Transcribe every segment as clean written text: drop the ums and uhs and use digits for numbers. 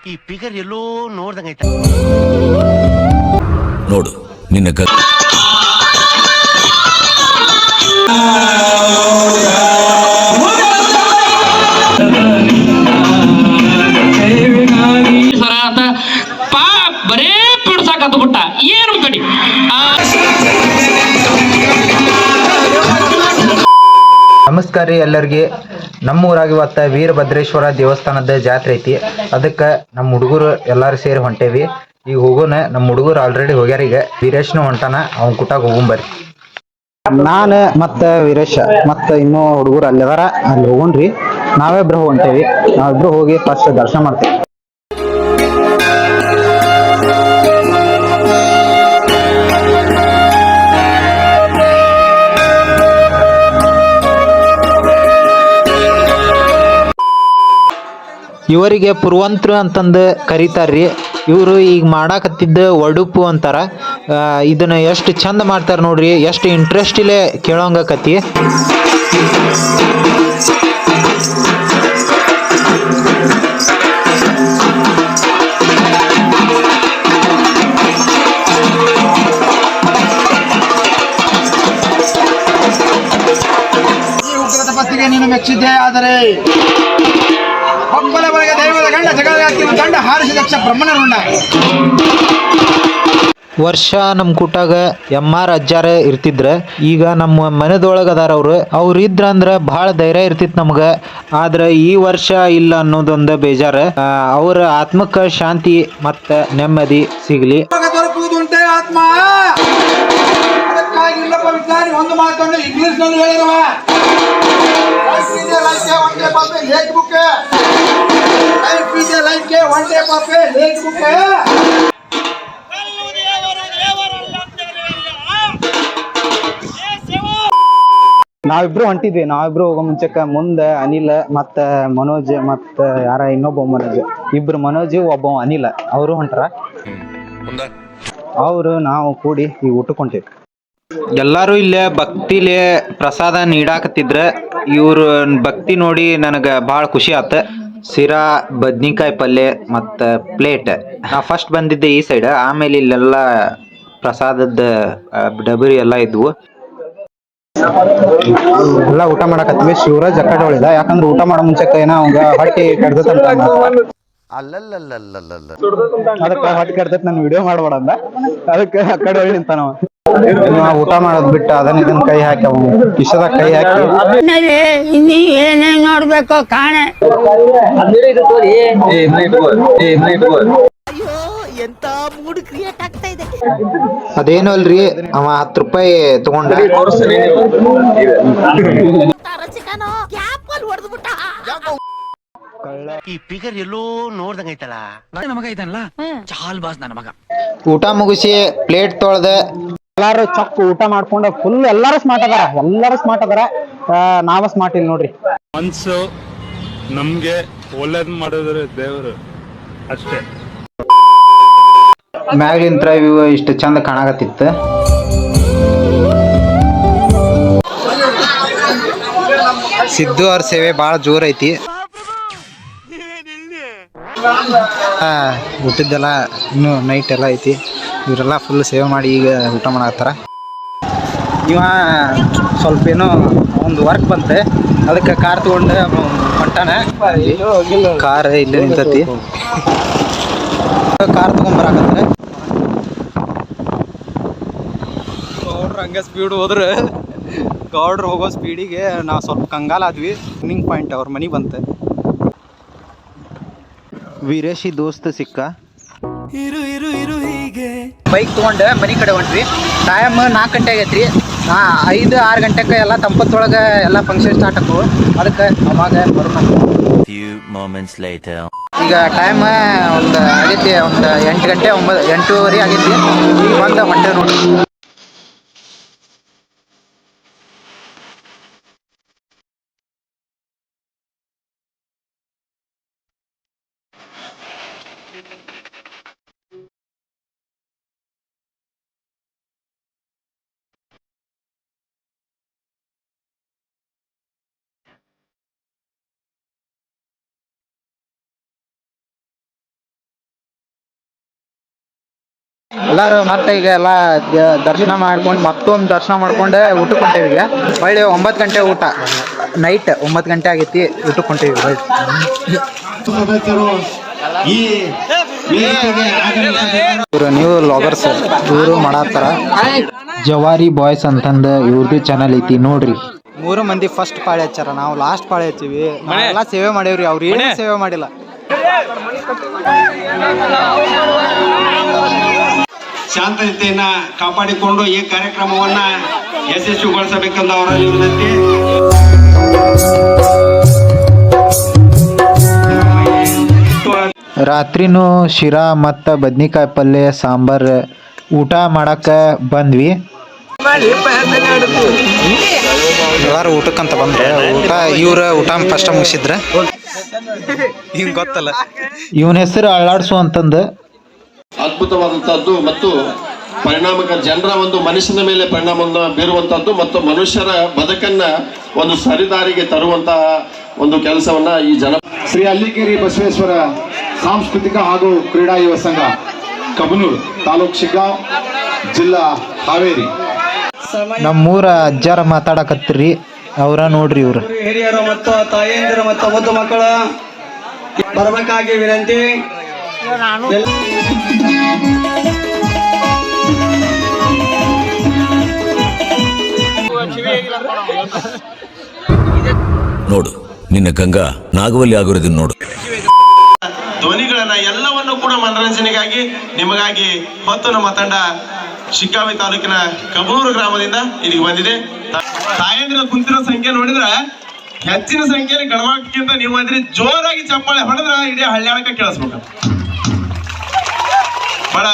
ಈ ಫಿಗರ್ ಎಲ್ಲೋ ನೋಡ್ದಂಗೈತ ನೋಡು ನಿನ್ನ ಬರೇ ಬಿಡ್ಸಾಕತ್ತು ಬಿಟ್ಟ ಏನು ಕಡಿ. ನಮಸ್ಕಾರ ರೀ ಎಲ್ಲರಿಗೆ. ನಮ್ಮೂರಾಗ ಇವತ್ತು ವೀರಭದ್ರೇಶ್ವರ ದೇವಸ್ಥಾನದ ಜಾತ್ರೆ ಐತಿ. ಅದಕ್ಕೆ ನಮ್ಮ ಹುಡುಗರು ಎಲ್ಲಾರು ಸೇರಿ ಹೊಂಟೇವಿ. ಈಗ ಹೋಗೋಣ. ನಮ್ಮ ಹುಡುಗರು ಆಲ್ರೆಡಿ ಹೋಗ್ಯಾರ. ಈಗ ವೀರೇಶ್ನು ಹೊಂಟಾನ, ಅವ್ನ ಕುಟಾಗ ಹೋಗುಂಬರ್ರಿ. ನಾನು ಮತ್ತು ವೀರೇಶ ಮತ್ತು ಇನ್ನೂ ಹುಡುಗರು ಅಲ್ಲಿದಾರ, ಅಲ್ಲಿ ಹೋಗೋಣ್ರಿ. ನಾವಿಬ್ರು ಹೊಂಟೇವಿ. ನಾವಿಬ್ರು ಹೋಗಿ ಫಸ್ಟ್ ದರ್ಶನ ಮಾಡ್ತೇವೆ. ಇವರಿಗೆ ಪುರುವಂತರು ಅಂತಂದು ಕರೀತಾರ್ರಿ. ಇವರು ಈಗ ಮಾಡಾಕತ್ತಿದ್ದ ಒಡುಪು ಅಂತಾರ. ಇದನ್ನ ಎಷ್ಟು ಚಂದ ಮಾಡ್ತಾರ ನೋಡ್ರಿ, ಎಷ್ಟು ಇಂಟ್ರೆಸ್ಟ್ ಇಲ್ಲೇ ಕೇಳೋಂಗಕತಿ. ಉಗ್ರದ ಪತ್ತಿಗೆ ನೀನು ಮೆಚ್ಚಿದ್ದೆ, ಆದರೆ ಒಬ್ಬಲ ಬಳಿಗೆ ದೈವದ ಗಂಡ ಜಗತ್ತಿನ ಗಂಡ ಹಾರಿಸಿ ದಕ್ಷ ಬ್ರಹ್ಮನ ರುಂಡ. ವರ್ಷ ನಮ್ಮ ಕೂಟಾಗ ಎಮ್ಮಾರ್ ಅಜ್ಜಾರ ಇರ್ತಿದ್ರ. ಈಗ ನಮ್ಮ ಮನೆದೊಳಗ ಅದಾರ ಅವ್ರು ಇದ್ರಂದ್ರ ಬಹಳ ಧೈರ್ಯ ಇರ್ತಿತ್ ನಮ್ಗ. ಆದ್ರ ಈ ವರ್ಷ ಇಲ್ಲ ಅನ್ನೋದೊಂದ ಬೇಜಾರ. ಅವ್ರ ಆತ್ಮಕ್ಕ ಶಾಂತಿ ಮತ್ತ ನೆಮ್ಮದಿ ಸಿಗ್ಲಿ. ದೊರಕುವುದುಂಟೆ ಆತ್ಮ. ಅದಕ್ಕಾಗಿ ಇಲ್ಲೊಬ್ಬ ವಿಜ್ಞಾನಿ ಒಂದು ಮಾತನ್ನು ಇಂಗ್ಲಿಷ್ ನಲ್ಲಿ ಹೇಳಿರುವ, ನಾವಿಬ್ರು ಹೊಂಟಿದ್ವಿ. ನಾವಿಬ್ರು ಹೋಗೋ ಮುಂಚೆಕ್ಕ ಮುಂದೆ ಅನಿಲ್ ಮತ್ತ ಮನೋಜ್ ಮತ್ತ ಯಾರ ಇನ್ನೊಬ್ಬ ಮನೋಜ್, ಇಬ್ರು ಮನೋಜ್ ಒಬ್ಬ ಅನಿಲ್ ಅವರು ಹೊಂಟಾರ. ಅವರು ನಾವು ಕೂಡಿ ಈ ಊಟಕ್ಕೆ ಹೊಂಟಿವಿ. ಎಲ್ಲಾರು ಇಲ್ಲೇ ಭಕ್ತಿಲೇ ಪ್ರಸಾದ ನೀಡಾಕತ್ತಿದ್ರ. ಇವ್ರ ಭಕ್ತಿ ನೋಡಿ ನನಗ ಬಹಳ ಖುಷಿ ಆತ. ಸಿರಾ, ಬದ್ನಿಕಾಯಿ ಪಲ್ಯ ಮತ್ತ ಪ್ಲೇಟ್. ನಾ ಫಸ್ಟ್ ಬಂದಿದ್ದೆ ಈ ಸೈಡ್, ಆಮೇಲೆ ಇಲ್ಲೆಲ್ಲ ಪ್ರಸಾದದ ಡಬರಿ ಎಲ್ಲ ಇದ್ವು. ಎಲ್ಲ ಊಟ ಮಾಡಕತ್ತೀವಿ. ಶಿವರಾಜ್ ಅಕ್ಕಡೆ ಹೊಳಿದ, ಯಾಕಂದ್ರೆ ಊಟ ಮಾಡೋ ಮುಂಚೆಕ್ಕ ಏನೋ ಅವಂಗ ಹೊಟ್ಟೆ ಕೆಡ್ದತ್ತಂತ. ಅದಕ್ಕೆ ಹೊಟ್ಟೆ ಕೆಡ್ದತ್, ನಾನು ವಿಡಿಯೋ ಮಾಡ್ಬೇಡ ಅಂದ. ಅದಕ್ಕೆ ಆ ಕಡೆ ಹೊಳಿ ನಿಂತ ನಾವು ಊಟ ಮಾಡೋದ್ ಬಿಟ್ಟು ಅದನ್ನ ಇದನ್ನ ಕೈ ಹಾಕಿ ಅವ್ ಕಿಶದಾಗ ಕೈ ಹಾಕಿ ಏನೇ ನೋಡ್ಬೇಕು ಕಾಣೆ. ಎಂತ ಮೂಡ್ ಕ್ರಿಯೇಟ್ ಆಗ್ತಾ ಇದೆ. ಅದೇನು ಅಲ್ರಿ, ಅವ 10 ರೂಪಾಯಿ ತಗೊಂಡ. ಈ ಫಿಗರ್ ಎಲ್ಲೋ ನೋಡ್ದಂಗೈತಲ್ಲ ಊಟ ಮುಗಿಸಿ ಪ್ಲೇಟ್ ತೊಳ್ದ ಎಲ್ಲಾರು ಚಕ್ಕು ಊಟ ಮಾಡ್ಕೊಂಡ ಫುಲ್ ಎಲ್ಲಾರು ಸ್ಮಾರ್ಟ್ ಅದಾರ. ನಾವ ಸ್ಮಾರ್ಟ್ ಇಲ್ಲ ನೋಡ್ರಿ. ಮನ್ಸು ನಮ್ಗೆ ಒಳ್ಳೇದ್ ಮಾಡಿದ್ರೆ ದೇವರು ಅಷ್ಟೇ. ಮ್ಯಾಗ್ಲಿಂತ್ರ ವ್ಯೂ ಇಷ್ಟು ಚಂದ ಕಾಣಾಕತ್ತಿತ್ತು. ಸಿದ್ದು ಅವ್ರ ಸೇವೆ ಬಾಳ ಜೋರ್ ಐತಿ. ಊಟದ್ದೆಲ್ಲ ಇನ್ನು ನೈಟ್ ಎಲ್ಲ ಐತಿ. ಇವರೆಲ್ಲ ಫುಲ್ ಸೇವೆ ಮಾಡಿ ಈಗ ಊಟ ಮಾಡತ್ತಾರ. ಇವ ಸ್ವಲ್ಪ ಏನೋ ಒಂದು ವರ್ಕ್ ಬಂತೆ, ಅದಕ್ಕೆ ಕಾರ್ ತಗೊಂಡು ಹೊಂಟಾನ. ಕಾರ್ ಇಲ್ಲೇ ನಿಂತತಿ. ಕಾರ್ ತಗೊಂಡ್ಬರಾಕತ್ತಾರೆ. ಗೌಡ್ರು ಹಂಗೆ ಸ್ಪೀಡ್ ಹೋದ್ರೆ, ಗೌಡ್ರು ಹೋಗೋ ಸ್ಪೀಡಿಗೆ ನಾವು ಸ್ವಲ್ಪ ಕಂಗಾಲ ಆದ್ವಿ. ಟರ್ನಿಂಗ್ ಪಾಯಿಂಟ್ ಅವ್ರ ಮನೆ ಬಂತೆ. ವೀರೇಶಿ ದೋಸ್ತ ಸಿಕ್ಕ. ಬೈಕ್ ತಗೊಂಡು ಮನೆ ಕಡೆ ಹೊಂಟ್ರಿ. ಟೈಮ್ 4 ಗಂಟೆ ಆಗೈತ್ರಿ. 5-6 ಗಂಟೆಗೆ ಎಲ್ಲ ತಂಪತ್ತೊಳಗೆ ಎಲ್ಲ ಫಂಕ್ಷನ್ ಸ್ಟಾರ್ಟ್ ಆಗ್ತವೆ. ಅದಕ್ಕೆ ಅವಾಗ ಬರೋಣ. ಈಗ ಟೈಮ್ ಒಂದು ಆಗೈತಿ, ಒಂದು 8 ಗಂಟೆ 8:30 ಆಗೈತಿ. ಈಗ ಬಂದ ಹೊಂಟೆ ನೋಡಿ. ಎಲ್ಲರೂ ಮತ್ತೆ ಈಗ ಎಲ್ಲ ದರ್ಶನ ಮಾಡ್ಕೊಂಡು ಮತ್ತೊಂದು ದರ್ಶನ ಮಾಡ್ಕೊಂಡು ಊಟಕ್ಕೆ ಹೊಂಟೇವಿ ಈಗ ಹೊಳ್ಳಿ 9 ಗಂಟೆ ಊಟ ನೈಟ್ 9 ಗಂಟೆ ಆಗೈತಿ ಊಟಕ್ಕೆ ಹೊಂಟೇವಿ ಸದಸ್ಯರು ಈ ವೇದಿಕೆಗೆ ಆಗಮಿಸಬೇಕು. ಇವರು ನೀವು ಲಾಗರ್ಸ್ ಇವರು ಮಾಡತ್ತಾರ ಜವಾರಿ ಬಾಯ್ಸ್ ಅಂತಂದ ಇವ್ರದ್ದು ಚಾನಲ್ ಐತಿ ನೋಡ್ರಿ. 3 ಮಂದಿ ಫಸ್ಟ್ ಪಾಳಿ ಹಚ್ಚಾರ, ನಾವು ಲಾಸ್ಟ್ ಪಾಳಿ ಹಚ್ಚಿವಿ. ನಾವೆಲ್ಲ ಸೇವೆ ಮಾಡೇವ್ರಿ, ಅವ್ರು ಏನು ಸೇವೆ ಮಾಡಿಲ್ಲ. ಶಾಂತತೆಯನ್ನ ಕಾಪಾಡಿಕೊಂಡು ಈ ಕಾರ್ಯಕ್ರಮವನ್ನ ಯಶಸ್ವಿಗೊಳಿಸಬೇಕೆಂದು ಅವರಲ್ಲಿ ವಿನಂತಿ. ರಾತ್ರಿನೂ ಶಿರಾ ಮತ್ತು ಬದ್ನಿಕಾಯಿ ಪಲ್ಯ ಸಾಂಬಾರ್ ಊಟ ಮಾಡಕ್ಕ ಬಂದ್ವಿ. ಎಲ್ಲಾರು ಊಟಕ್ಕಂತ ಬಂದ್ರೆ ಇವ್ರ ಊಟ ಫಸ್ಟ್ ಮುಗಿಸಿದ್ರ ಹಿಂಗ್ ಗೊತ್ತಲ್ಲ. ಇವನ ಹೆಸರು ಅಳ್ಳಾಡ್ಸು ಅಂತಂದು ಅದ್ಭುತವಾದಂತಹದ್ದು ಮತ್ತು ಪರಿಣಾಮಕಾರಿ ಜನರ ಒಂದು ಮನುಷ್ಯನ ಮೇಲೆ ಪರಿಣಾಮವನ್ನು ಬೀರುವಂತಹದ್ದು ಮತ್ತು ಮನುಷ್ಯರ ಬದುಕನ್ನ ಒಂದು ಸರಿದಾರಿಗೆ ತರುವಂತಹ ಒಂದು ಕೆಲಸವನ್ನ ಈ ಜನ ಶ್ರೀ ಅಲ್ಲಿಗೇರಿ ಬಸವೇಶ್ವರ ಸಾಂಸ್ಕೃತಿಕ ಹಾಗೂ ಕ್ರೀಡಾ ಯುವ ಸಂಘ ಕಬನೂರು ತಾಲೂಕು ಶಿಗ್ಗಾಂವ್ ಜಿಲ್ಲಾ ಹಾವೇರಿ. ನಮ್ಮೂರ ಅಜ್ಜಾರ ಮಾತಾಡಕತ್ತೀರಿ, ಅವ್ರ ನೋಡ್ರಿ. ಇವ್ರು ಹಿರಿಯರು ಮತ್ತು ತಾಯಂದಿರು ಮತ್ತು ಮುದ್ದು ಮಕ್ಕಳ ಬರಬೇಕಾಗಿ ವಿನಂತಿ. ನೋಡು ನಿನ್ನ ಗಂಗಾ ನಾಗವಲ್ಲಿ ಆಗಿರೋದನ್ನ ನೋಡು. ಧ್ವನಿಗಳನ್ನ ಎಲ್ಲವನ್ನು ಕೂಡ ಮನರಂಜನೆಗಾಗಿ ನಿಮಗಾಗಿ ಹೊತ್ತು ನಮ್ಮ ತಂಡ ಶಿಗ್ಗಾವಿ ತಾಲೂಕಿನ ಕಬನೂರು ಗ್ರಾಮದಿಂದ ಇಲ್ಲಿಗೆ ಬಂದಿದೆ. ತಾಯಂದಿರ ಕುಂತಿರೋ ಸಂಖ್ಯೆ ನೋಡಿದ್ರ ಹೆಚ್ಚಿನ ಸಂಖ್ಯೆಯಲ್ಲಿ ಗಣಮಕ್ಕಿಂತ ನೀವು ಬಂದ್ರಿ. ಜೋರಾಗಿ ಚಪ್ಪಾಳೆ ಹೊಡೆದ್ರ ಇಡೀ ಹಳ್ಳಿಯಾಳಕ ಕೇಳಿಸ್ಬೇಕು. ಬಹಳ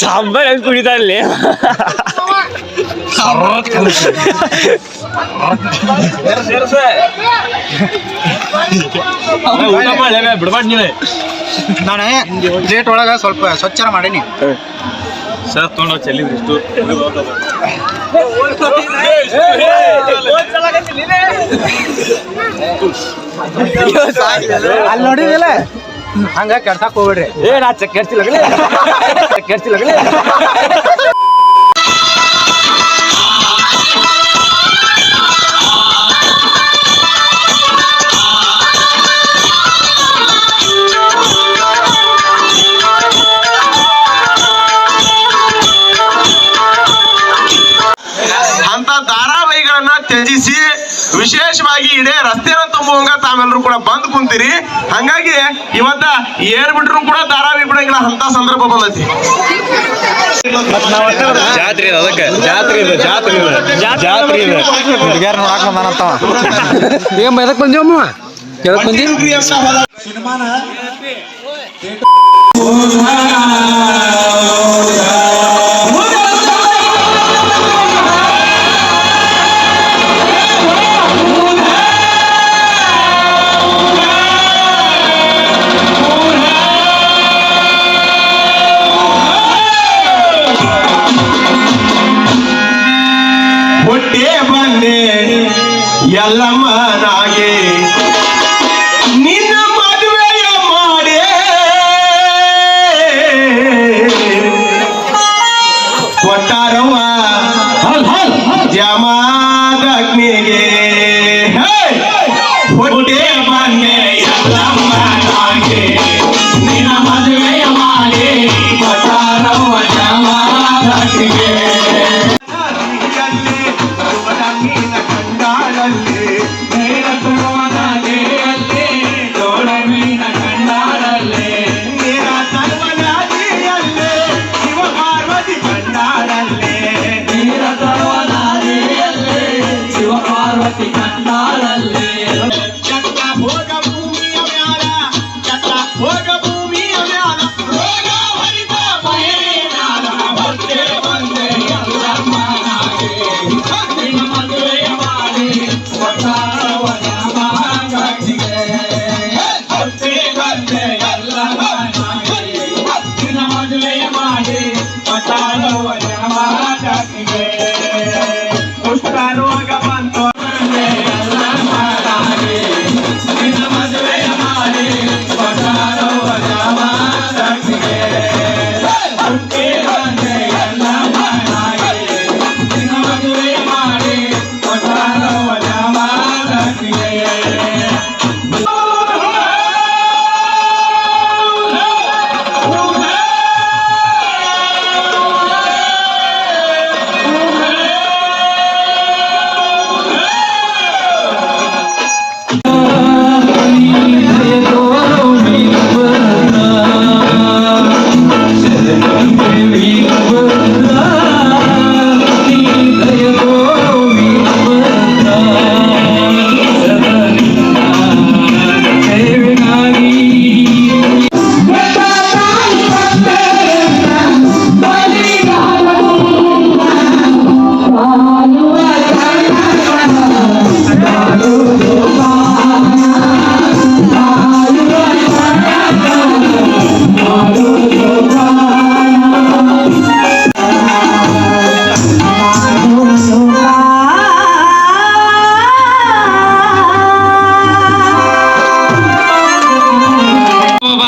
ಸಾಂಬಾರ್ ಹೆಂಗ್ ಕುಡಿತಾರಲ್ಲಿ ಬಿಡ್ಬಾರ್ದು ನೀವೇ. ನಾನು ಪ್ಲೇಟ್ ಒಳಗ ಸ್ವಲ್ಪ ಸ್ವಚ್ಛ ಮಾಡೀನಿ ಸರ್ ತೊಗೊಂಡು ಚೆಲ್ಲಿದ್ರಿ ಇಷ್ಟು. ಅಲ್ಲಿ ನೋಡಿದಿಲ್ಲ ಹಂಗ ಕೆಡ್ಸಕ್ ಹೋಗ್ಬಿಡ್ರಿ. ನಾ ಕೆಡ್ಸಿಲ್ಲ ಅಂತ ಧಾರಾವಾಹಿಗಳನ್ನ ತ್ಯಜಿಸಿ ವಿಶೇಷವಾಗಿ ಇಡೇ ರಸ್ತೆನ ತುಂಬುವಂಗ ತಾವೆಲ್ಲರೂ ಕೂಡ ಬಂದ್ ಕುಂತೀರಿ. ಹಂಗಾಗಿ ಇವತ್ತ ಏರ್ ಬಿಟ್ರು ಕೂಡ ಧಾರಾವಾಹಿ ಬಿಡಂಗಿಲ್ಲ ಅಂತ ಸಂದರ್ಭ ಬಂದೈತಿ. ಜಾತ್ರೆ ಅದಕ್ಕೆ ಜಾತ್ರೆ ಹುಡುಗ್ಯಾರ ನೋಡಾಕ ಬಂದಾನಂತವ. ಈಗ ಎದಕ್ ಬಂದಿವಮ್ಮ ಕೆಳಕ್ ಬಂದಿ ಹುಟ್ಟೆ ಬಂದೆ ಎಲ್ಲಮ್ಮನಾಗೆ ನಿನ್ನ ಮದುವೆಯ ಮಾಡೇ ಕೊಟ್ಟಾರವ್ವ ಜಮಾದಗ್ನಿಗೆ. ಹುಟ್ಟೆ ಬಂದೆ ಎಲ್ಲಮ್ಮನಾಗೆ ನಿನ್ನ ಮದುವೆಯ ಮಾಡೇ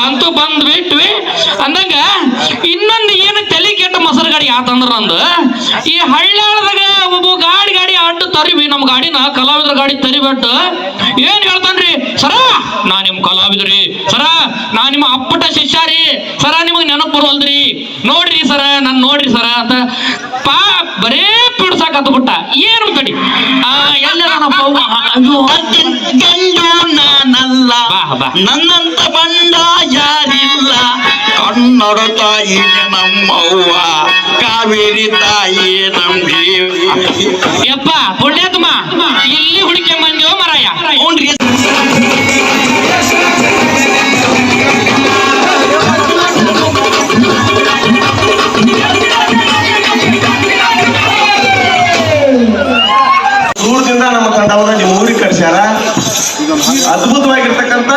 ಅಂತೂ ಬಂದ್ ಬಿಟ್ವಿ ಅಂದಂಗ ಇನ್ನೊಂದು ಏನು ತಲೆ ಕೆಟ್ಟ ಮೊಸರು ಗಾಡಿ ಆತಂದ್ರ ನಂದು ಈ ಹಳ್ಳ್ಯಾಳದಾಗ ಒಬ್ಬ ಗಾಡಿ ಅಡ್ಡು ತರಿವಿ ನಮ್ಮ ಗಾಡಿನ ಕಲಾವಿದ್ರ ಗಾಡಿ ತರಿಬಿಟ್ಟು ಏನ್ ಹೇಳ್ತಾನ್ರಿ ಸರ ನಾ ನಿಮ್ ಕಲಾವಿದ್ರಿ ಸರ ನಾ ನಿಮ್ಮ ಅಪ್ಪಟ ಶಿಷ್ಯಾರಿ ಸರ ನಿಮಗ್ ನೆನಪು ಬರೋಲ್ರಿ ನೋಡ್ರಿ ಸರ ನನ್ ನೋಡ್ರಿ ಸರ ಅಂತ ಬರೇ ಪಿಡ್ಸಾಕತ್ ಬಿಟ್ಟ ಏನು ತಡಿ ಎಲ್ಲ ನಾನಲ್ಲ ನನ್ನಂತ ಬಂಡ ಯಾರಿಲ್ಲ ಕನ್ನಡ ತಾಯಿ ನಮ್ಮವ್ವ ಕಾವೇರಿ ತಾಯಿ ನಂಬಿ ಯಪ್ಪ ಪುಣ್ಯಾತ್ಮ ಇಲ್ಲಿ ಹುಡುಕೆ ಮಂದಿವ ಮರಾಯ ನೋಡ್ರಿ ದೂರದಿಂದ ನಮ್ಮ ತಂಡವನ್ನ ನಿಮ್ಮ ಊರಿಗೆ ಕರ್ಸ್ಯಾರ ಅದ್ಭುತವಾಗಿರ್ತಕ್ಕಂಥ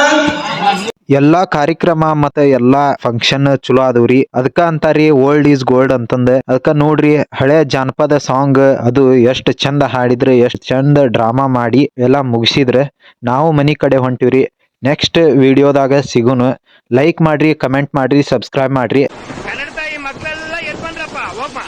ಎಲ್ಲಾ ಕಾರ್ಯಕ್ರಮ ಮತ್ತ ಎಲ್ಲಾ ಫಂಕ್ಷನ್ ಚಲೋ ಆದವ್ರಿ ಅದಕ್ಕ ಅಂತಾರಿ ಓಲ್ಡ್ ಈಸ್ ಗೋಲ್ಡ್ ಅಂತಂದ ಅದಕ್ಕ ನೋಡ್ರಿ ಹಳೆ ಜಾನಪದ ಸಾಂಗ್ ಅದು ಎಷ್ಟ್ ಚಂದ ಹಾಡಿದ್ರೆ ಎಷ್ಟ್ ಚಂದ ಡ್ರಾಮಾ ಮಾಡಿ ಎಲ್ಲಾ ಮುಗಿಸಿದ್ರೆ ನಾವು ಮನಿ ಕಡೆ ಹೊಂಟಿವ್ರಿ ನೆಕ್ಸ್ಟ್ ವಿಡಿಯೋದಾಗ ಸಿಗುನು ಲೈಕ್ ಮಾಡ್ರಿ ಕಮೆಂಟ್ ಮಾಡ್ರಿ ಸಬ್ಸ್ಕ್ರೈಬ್ ಮಾಡ್ರಿ ಕನ್ನಡ ತಾಯಿ ಮಕ್ಕಳೆಲ್ಲ ಎದ್ ಬಂದ್ರಪ್ಪ ಹೋಗ್ಮ